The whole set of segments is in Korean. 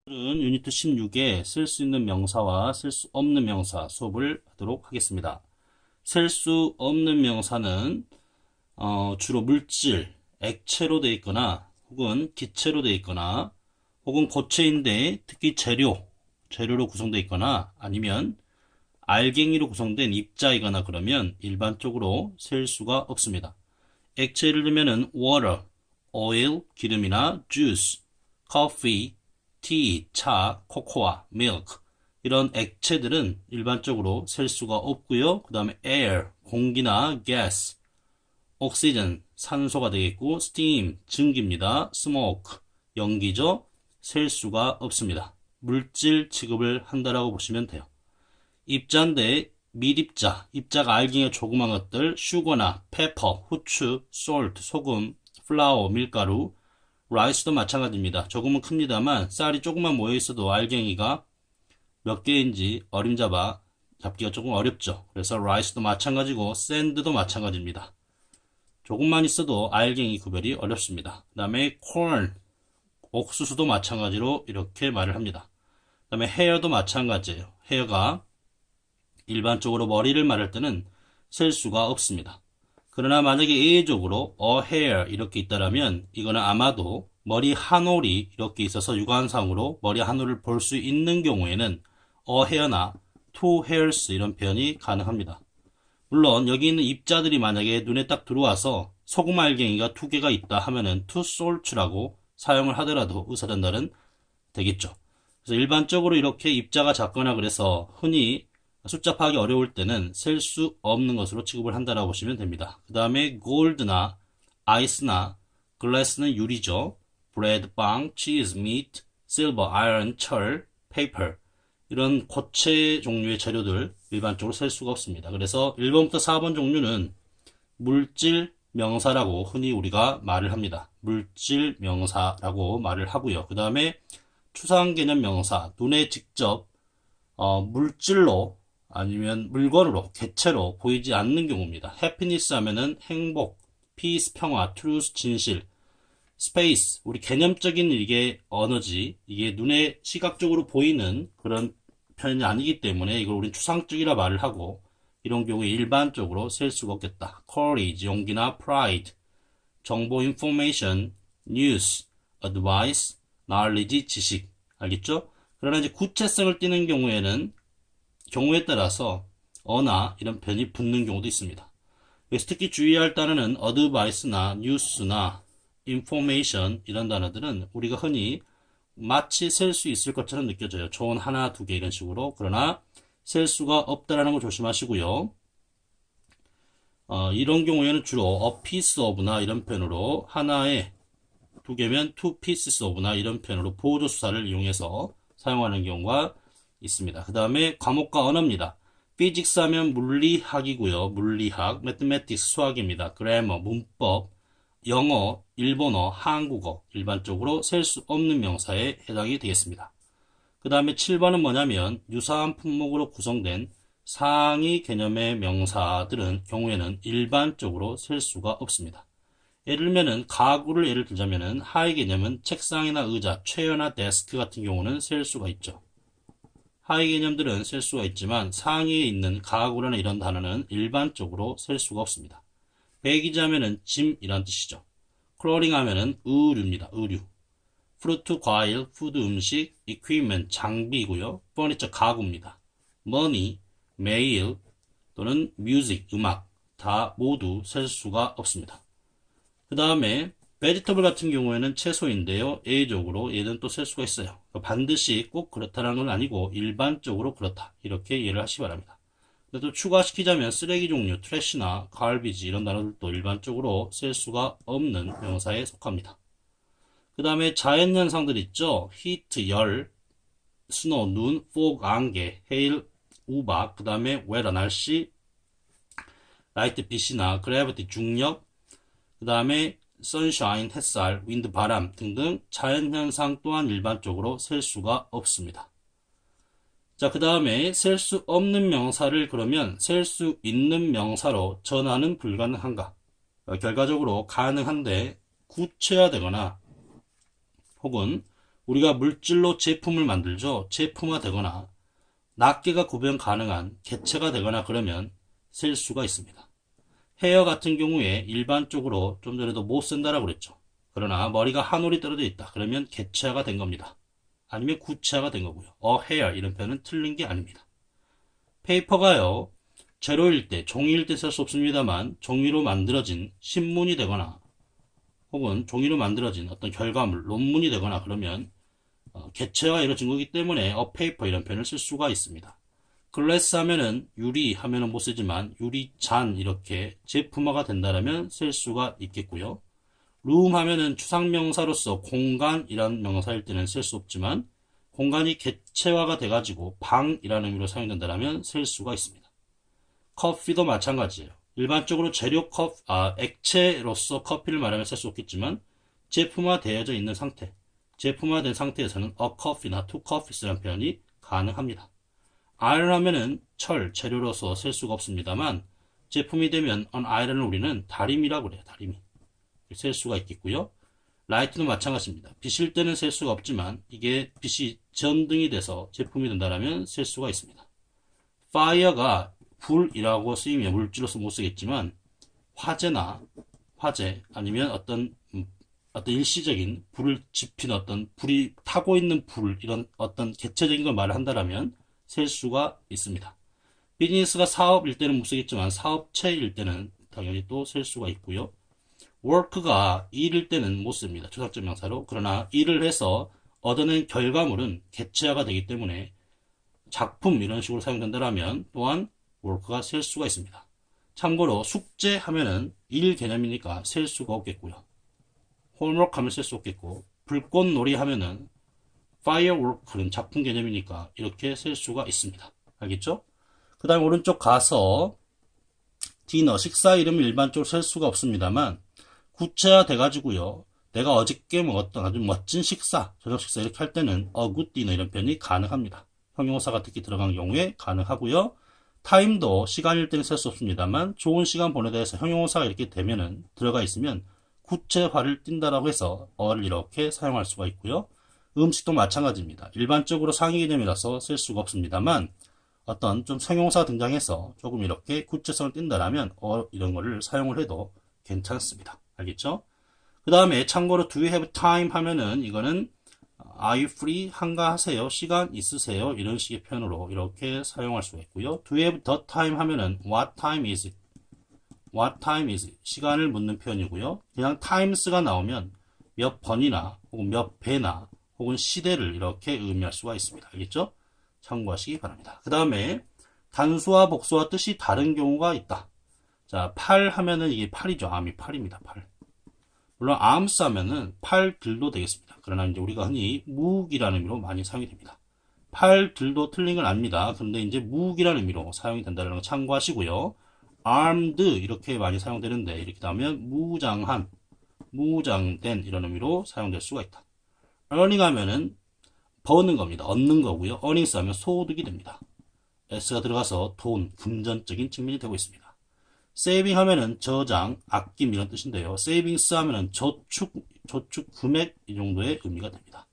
오늘은 유니트 16에 쓸 수 있는 명사와 쓸 수 없는 명사 수업을 하도록 하겠습니다. 쓸 수 없는 명사는 주로 물질, 액체로 되어 있거나 혹은 기체로 되어 있거나 혹은 고체인데 특히 재료로 구성되어 있거나 아니면 알갱이로 구성된 입자이거나 그러면 일반적으로 쓸 수가 없습니다. 액체를 들면은 water, oil, 기름이나 juice, coffee, 티, 차, 코코아, milk 이런 액체들은 일반적으로 셀 수가 없고요. 그 다음에 air, 공기나 gas, oxygen, 산소가 되겠고 steam, 증기입니다. smoke, 연기죠. 셀 수가 없습니다. 물질 취급을 한다라고 보시면 돼요. 입자인데 밀입자, 입자가 알갱이가 조그만 것들, 슈거나 페퍼, 후추, salt, 소금, 플라워, 밀가루, 라이스도 마찬가지입니다. 조금은 큽니다만 쌀이 조금만 모여 있어도 알갱이가 몇 개인지 잡기가 조금 어렵죠. 그래서 라이스도 마찬가지고 샌드도 마찬가지입니다. 조금만 있어도 알갱이 구별이 어렵습니다. 그 다음에 corn, 옥수수도 마찬가지로 이렇게 말을 합니다. 그 다음에 hair도 마찬가지예요. hair가 일반적으로 머리를 말할 때는 셀 수가 없습니다. 그러나 만약에 예외적으로 a hair 이렇게 있다라면 이거는 아마도 머리 한 올이 이렇게 있어서 육안상으로 머리 한 올을 볼 수 있는 경우에는 a hair나 two hairs 이런 표현이 가능합니다. 물론 여기 있는 입자들이 만약에 눈에 딱 들어와서 소금 알갱이가 두 개가 있다 하면은 two salts라고 사용을 하더라도 의사 전달은 되겠죠. 그래서 일반적으로 이렇게 입자가 작거나 그래서 흔히 숫자 파악이 어려울 때는 셀 수 없는 것으로 취급을 한다라고 보시면 됩니다. 그 다음에 gold나 ice나 glass는 유리죠. bread, 빵, cheese, meat, silver, iron, 철, paper 이런 고체 종류의 재료들 일반적으로 셀 수가 없습니다. 그래서 1번부터 4번 종류는 물질 명사라고 흔히 우리가 말을 합니다. 물질 명사라고 말을 하고요. 그 다음에 추상 개념 명사, 눈에 직접 물질로 아니면 물건으로, 개체로 보이지 않는 경우입니다. happiness 하면은 행복, peace, 평화, truth, 진실, space, 우리 개념적인 이게 언어지, 이게 눈에 시각적으로 보이는 그런 표현이 아니기 때문에 이걸 우린 추상적이라 말을 하고, 이런 경우에 일반적으로 셀 수가 없겠다. courage, 용기나 pride, 정보, information, news, advice, knowledge, 지식. 알겠죠? 그러나 이제 구체성을 띠는 경우에 따라서 어나 이런 표현이 붙는 경우도 있습니다. 여기서 특히 주의할 단어는 advice나 news나 information 이런 단어들은 우리가 흔히 마치 셀 수 있을 것처럼 느껴져요. 조언 하나, 두 개 이런 식으로. 그러나 셀 수가 없다라는 걸 조심하시고요. 이런 경우에는 주로 a piece of나 이런 표현으로 하나에 두 개면 two pieces of나 이런 표현으로 보조수사를 이용해서 사용하는 경우가 있습니다. 그 다음에 과목과 언어입니다. physics 하면 물리학이고요. 물리학, mathematics 수학입니다. grammar, 문법, 영어, 일본어, 한국어 일반적으로 셀 수 없는 명사에 해당이 되겠습니다. 그 다음에 7번은 뭐냐면 유사한 품목으로 구성된 상위 개념의 명사들은 경우에는 일반적으로 셀 수가 없습니다. 예를 들면은 가구를 예를 들자면은 하위 개념은 책상이나 의자, 체어나 데스크 같은 경우는 셀 수가 있죠. 하위 개념들은 셀 수가 있지만 상위에 있는 가구라는 이런 단어는 일반적으로 셀 수가 없습니다. 배기지 하면은 짐이란 뜻이죠. 클로링 하면은 의류입니다. 의류. 프루트, 과일, 푸드, 음식, equipment, 장비고요. 퍼니처, 가구입니다. money, 메일 또는 music, 음악 다 모두 셀 수가 없습니다. 그 다음에 vegetable 같은 경우에는 채소인데요. 예외적으로 얘는 또 셀 수가 있어요. 반드시 꼭 그렇다는 건 아니고 일반적으로 그렇다. 이렇게 이해를 하시기 바랍니다. 근데 또 추가시키자면 쓰레기 종류, 트래시나 갈비지 이런 단어들도 일반적으로 셀 수가 없는 명사에 속합니다. 그 다음에 자연현상들 있죠. 히트, 열, 스노우, 눈, fog, 안개, 헤일, 우박, 그 다음에 웨더, 날씨, 라이트, 빛이나 그래비티, 중력, 그 다음에 선샤인, 햇살, 윈드, 바람 등등 자연현상 또한 일반적으로 셀 수가 없습니다. 자, 그 다음에 셀 수 없는 명사를 그러면 셀 수 있는 명사로 전환은 불가능한가? 결과적으로 가능한데 구체화되거나 혹은 우리가 물질로 제품을 만들죠. 제품화되거나 낱개가 구분 가능한 개체가 되거나 그러면 셀 수가 있습니다. 헤어 같은 경우에 일반적으로 좀 전에도 못 쓴다라고 그랬죠. 그러나 머리가 한 올이 떨어져 있다. 그러면 개체화가 된 겁니다. 아니면 구체화가 된 거고요. hair 이런 표현은 틀린 게 아닙니다. 페이퍼가요. 재료일 때, 종이일 때 쓸 수 없습니다만 종이로 만들어진 신문이 되거나 혹은 종이로 만들어진 어떤 결과물, 논문이 되거나 그러면 개체화 이루어진 거기 때문에 a paper 이런 표현을 쓸 수가 있습니다. 글래스 하면은 유리 하면은 못 쓰지만 유리잔 이렇게 제품화가 된다라면 쓸 수가 있겠고요. room 하면은 추상명사로서 공간이라는 명사일 때는 쓸 수 없지만 공간이 개체화가 돼가지고 방이라는 의미로 사용된다라면 쓸 수가 있습니다. 커피도 마찬가지예요. 일반적으로 액체로서 커피를 말하면 쓸 수 없겠지만 제품화되어져 있는 상태, 제품화된 상태에서는 a coffee나 two coffees라는 표현이 가능합니다. iron 하면은 철, 재료로서 쓸 수가 없습니다만 제품이 되면 an iron을 우리는 다림이라고 그래요. 다림이. 쓸 수가 있겠고요. 라이트도 마찬가지입니다. 빛일 때는 쓸 수가 없지만 이게 빛이 전등이 돼서 제품이 된다면 쓸 수가 있습니다. fire가 불이라고 쓰이면 물질로서 못 쓰겠지만 화재 아니면 어떤 일시적인 불을 지핀 어떤 불이 타고 있는 불 이런 어떤 개체적인 걸 말을 한다면 쓸 수가 있습니다. 비즈니스가 사업일 때는 못 쓰겠지만 사업체일 때는 당연히 또 쓸 수가 있고요. work가 일일 때는 못 씁니다. 초상적 명사로. 그러나 일을 해서 얻어낸 결과물은 개체화가 되기 때문에 작품 이런 식으로 사용된다면 또한 work가 쓸 수가 있습니다. 참고로 숙제 하면은 일 개념이니까 쓸 수가 없겠고요. 홈워크 하면 쓸 수 없겠고 불꽃놀이 하면은 firework는 작품 개념이니까 이렇게 쓸 수가 있습니다. 알겠죠? 그 다음에 오른쪽 가서 디너, 식사 이름을 일반적으로 쓸 수가 없습니다만 구체화 돼가지고요. 내가 어저께 먹었던 아주 멋진 식사, 저녁 식사 이렇게 할 때는 a good dinner 이런 표현이 가능합니다. 형용사가 특히 들어간 경우에 가능하고요. 타임도 시간일 때는 쓸 수 없습니다만 좋은 시간 보내다 해서 형용사가 이렇게 되면은 들어가 있으면 구체화를 띈다라고 해서 어를 이렇게 사용할 수가 있고요. 음식도 마찬가지입니다. 일반적으로 상위 개념이라서 쓸 수가 없습니다만 어떤 좀 형용사가 등장해서 조금 이렇게 구체성을 띈다라면 이런 거를 사용을 해도 괜찮습니다. 알겠죠? 그 다음에 참고로 do you have time 하면은 이거는 are you free? 한가하세요? 시간 있으세요? 이런 식의 표현으로 이렇게 사용할 수가 있고요. do you have the time 하면은 what time is it? what time is it? 시간을 묻는 표현이고요. 그냥 times가 나오면 몇 번이나 혹은 몇 배나 혹은 시대를 이렇게 의미할 수가 있습니다. 알겠죠? 참고하시기 바랍니다. 그 다음에 단수와 복수와 뜻이 다른 경우가 있다. 자, 팔 하면은 이게 팔이죠. 암이 팔입니다. 팔. 물론 arms 하면은 팔들도 되겠습니다. 그러나 이제 우리가 흔히 무기라는 의미로 많이 사용이 됩니다. 팔들도 틀린 건 아닙니다. 그런데 이제 무기라는 의미로 사용이 된다는 거 참고하시고요. armed 이렇게 많이 사용되는데 이렇게 나오면 무장한, 무장된 이런 의미로 사용될 수가 있다. earning 하면은 버는 겁니다. 얻는 거고요. earnings 하면 소득이 됩니다. s가 들어가서 돈, 금전적인 측면이 되고 있습니다. saving 하면은 저장, 아낌 이런 뜻인데요. savings 하면은 저축 금액 이 정도의 의미가 됩니다.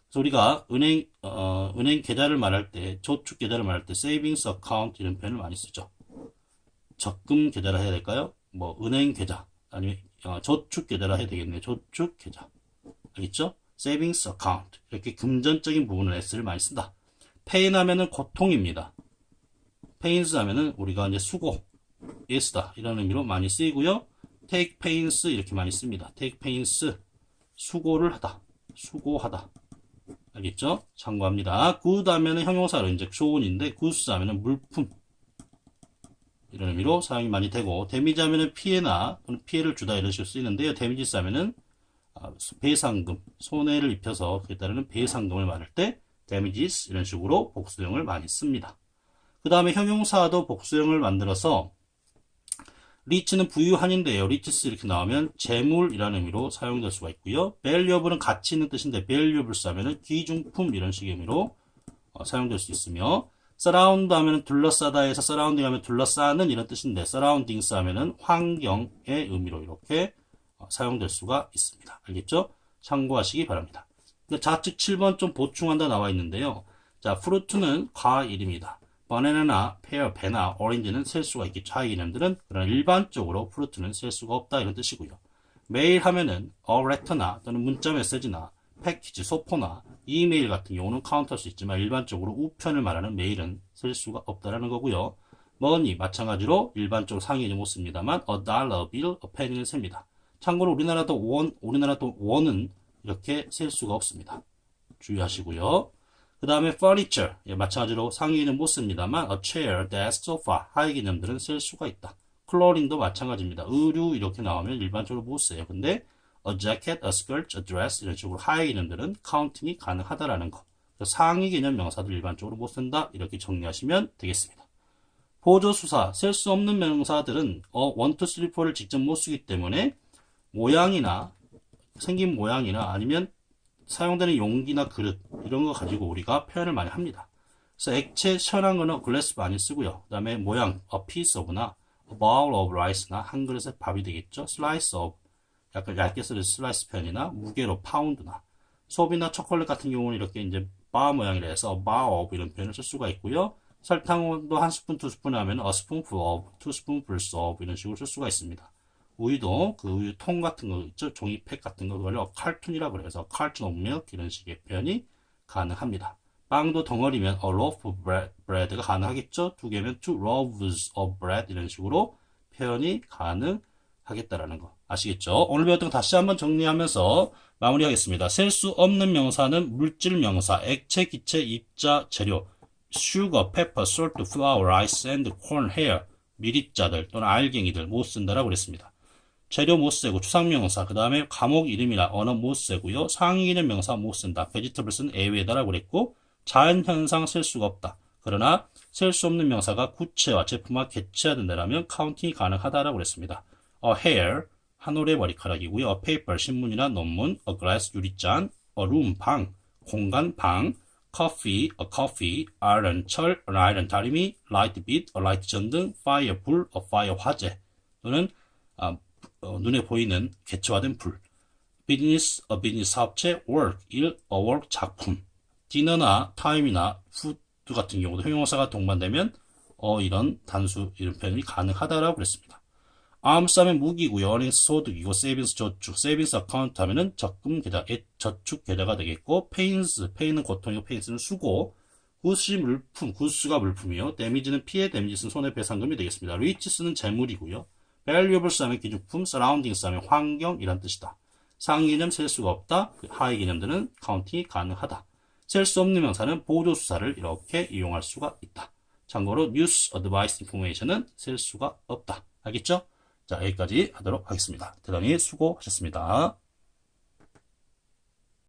그래서 우리가 은행 계좌를 말할 때, 저축 계좌를 말할 때 savings account 이런 표현을 많이 쓰죠. 적금 계좌라 해야 될까요? 뭐 은행 계좌 아니면 저축 계좌라 해야 되겠네요. 저축 계좌. 알겠죠? savings account 이렇게 금전적인 부분을 s를 많이 쓴다. pain 하면은 고통입니다. pains 하면은 우리가 이제 수고 예스다 이런 의미로 많이 쓰이고요. take pains 이렇게 많이 씁니다. take pains 수고를 하다, 수고하다. 알겠죠? 참고합니다. good 하면은 형용사로 이제 좋은인데 goods 하면은 물품 이런 의미로 사용이 많이 되고 데미지 하면은 피해나 피해를 주다 이런 식으로 쓰이는데요. 데미지스 하면은 배상금, 손해를 입혀서 그에 따르는 배상금을 말할 때 damages 이런 식으로 복수형을 많이 씁니다. 그 다음에 형용사도 복수형을 만들어서 리치는 부유한인데요. 리치스 이렇게 나오면 재물이라는 의미로 사용될 수가 있고요. valuable은 가치 있는 뜻인데 valuables 하면은 귀중품 이런 식의 의미로 사용될 수 있으며 surround 하면은 둘러싸다 해서 surrounding 하면 둘러싸는 이런 뜻인데 surroundings 하면은 환경의 의미로 이렇게 사용될 수가 있습니다. 알겠죠? 참고하시기 바랍니다. 좌측 7번 좀 보충한다 나와 있는데요. 자, fruit는 과일입니다. 바나나나 페어, 배나 오렌지는 셀 수가 있겠죠. 하이 개념들은. 그러나 일반적으로 fruit는 셀 수가 없다 이런 뜻이고요. 메일 하면은 letter나 또는 문자 메시지나 패키지, 소포나 이메일 같은 경우는 카운트할 수 있지만 일반적으로 우편을 말하는 메일은 쓸 수가 없다라는 거고요. money 마찬가지로 일반적으로 상위는 못 씁니다만 a dollar bill, a penny는 셉니다. 참고로 우리나라도 원은 이렇게 셀 수가 없습니다. 주의하시고요. 그 다음에 furniture 마찬가지로 상위는 못 씁니다만 a chair, desk, sofa 하위 개념들은 쓸 수가 있다. 클로링도 마찬가지입니다. 의류 이렇게 나오면 일반적으로 못 써요. 근데 a jacket, a skirt, a dress 이런 식으로 하위 개념들은 카운팅이 가능하다라는 거. 상위 개념 명사들 일반적으로 못 쓴다 이렇게 정리하시면 되겠습니다. 보조수사, 셀 수 없는 명사들은 1, 2, 3, 4를 직접 못 쓰기 때문에 모양이나 생긴 모양이나 아니면 사용되는 용기나 그릇 이런 거 가지고 우리가 표현을 많이 합니다. 그래서 액체 시원한 거는 glass 많이 쓰고요. 그 다음에 모양 a piece of나 a bowl of rice나 한 그릇의 밥이 되겠죠. slice of 약간 얇게 쓰는 슬라이스 표현이나 무게로 파운드나 소비나 초콜릿 같은 경우는 이렇게 이제 바 모양이라 해서 bar of 이런 표현을 쓸 수가 있고요. 설탕도 한 스푼, 두 스푼 하면 a spoonful of, two spoonfuls of 이런 식으로 쓸 수가 있습니다. 우유도 그 우유 통 같은 거 있죠. 종이팩 같은 거 그걸 칼툰이라고 그래서 carton of milk 이런 식의 표현이 가능합니다. 빵도 덩어리면 a loaf of bread가 가능하겠죠. 두 개면 two loaves of bread 이런 식으로 표현이 가능하겠다라는 거 아시겠죠? 오늘 배웠던 거 다시 한번 정리하면서 마무리하겠습니다. 셀 수 없는 명사는 물질 명사, 액체, 기체, 입자, 재료, sugar, pepper, salt, flour, rice, and corn, hair, 미립자들 또는 알갱이들 못 쓴다라고 그랬습니다. 재료 못 쓰고 추상명사, 그 다음에 과목 이름이나 언어 못 쓰고요. 상위기능 명사 못 쓴다. vegetables는 예외다라고 그랬고 자연현상 쓸 수가 없다. 그러나 셀 수 없는 명사가 구체와 제품화 개체화된다면 카운팅이 가능하다라고 그랬습니다. a hair, 한 올의 머리카락이고요. a paper, 신문이나 논문, a glass, 유리잔, a room, 방, 공간, 방, coffee, a coffee, iron, 철, an iron, 다리미, light bit, a light 전등, fire, 불, a fire, 화재 또는 눈에 보이는 개체화된 불, business, a business, 사업체, work, 일, a work, 작품, dinner나 time이나 food 같은 경우도 형용사가 동반되면 이런 단수 이런 표현이 가능하다라고 그랬습니다. arms 하면 무기고요. earnings 소득이고 savings 저축, savings account 하면은 적금 계좌, 저축 계좌가 되겠고 pain은 고통이고 pains는 수고, goods이 물품, goods가 물품이요. damage는 피해, damages는 손해배상금이 되겠습니다. riches는 재물이고요. valuables 하면 기준품, surroundings 하면 환경 이란 뜻이다. 상위 개념 셀 수가 없다. 하위 개념들은 카운팅이 가능하다. 셀 수 없는 명사는 보조수사를 이렇게 이용할 수가 있다. 참고로 news, advice, information은 셀 수가 없다. 알겠죠? 자, 여기까지 하도록 하겠습니다. 대단히 수고하셨습니다.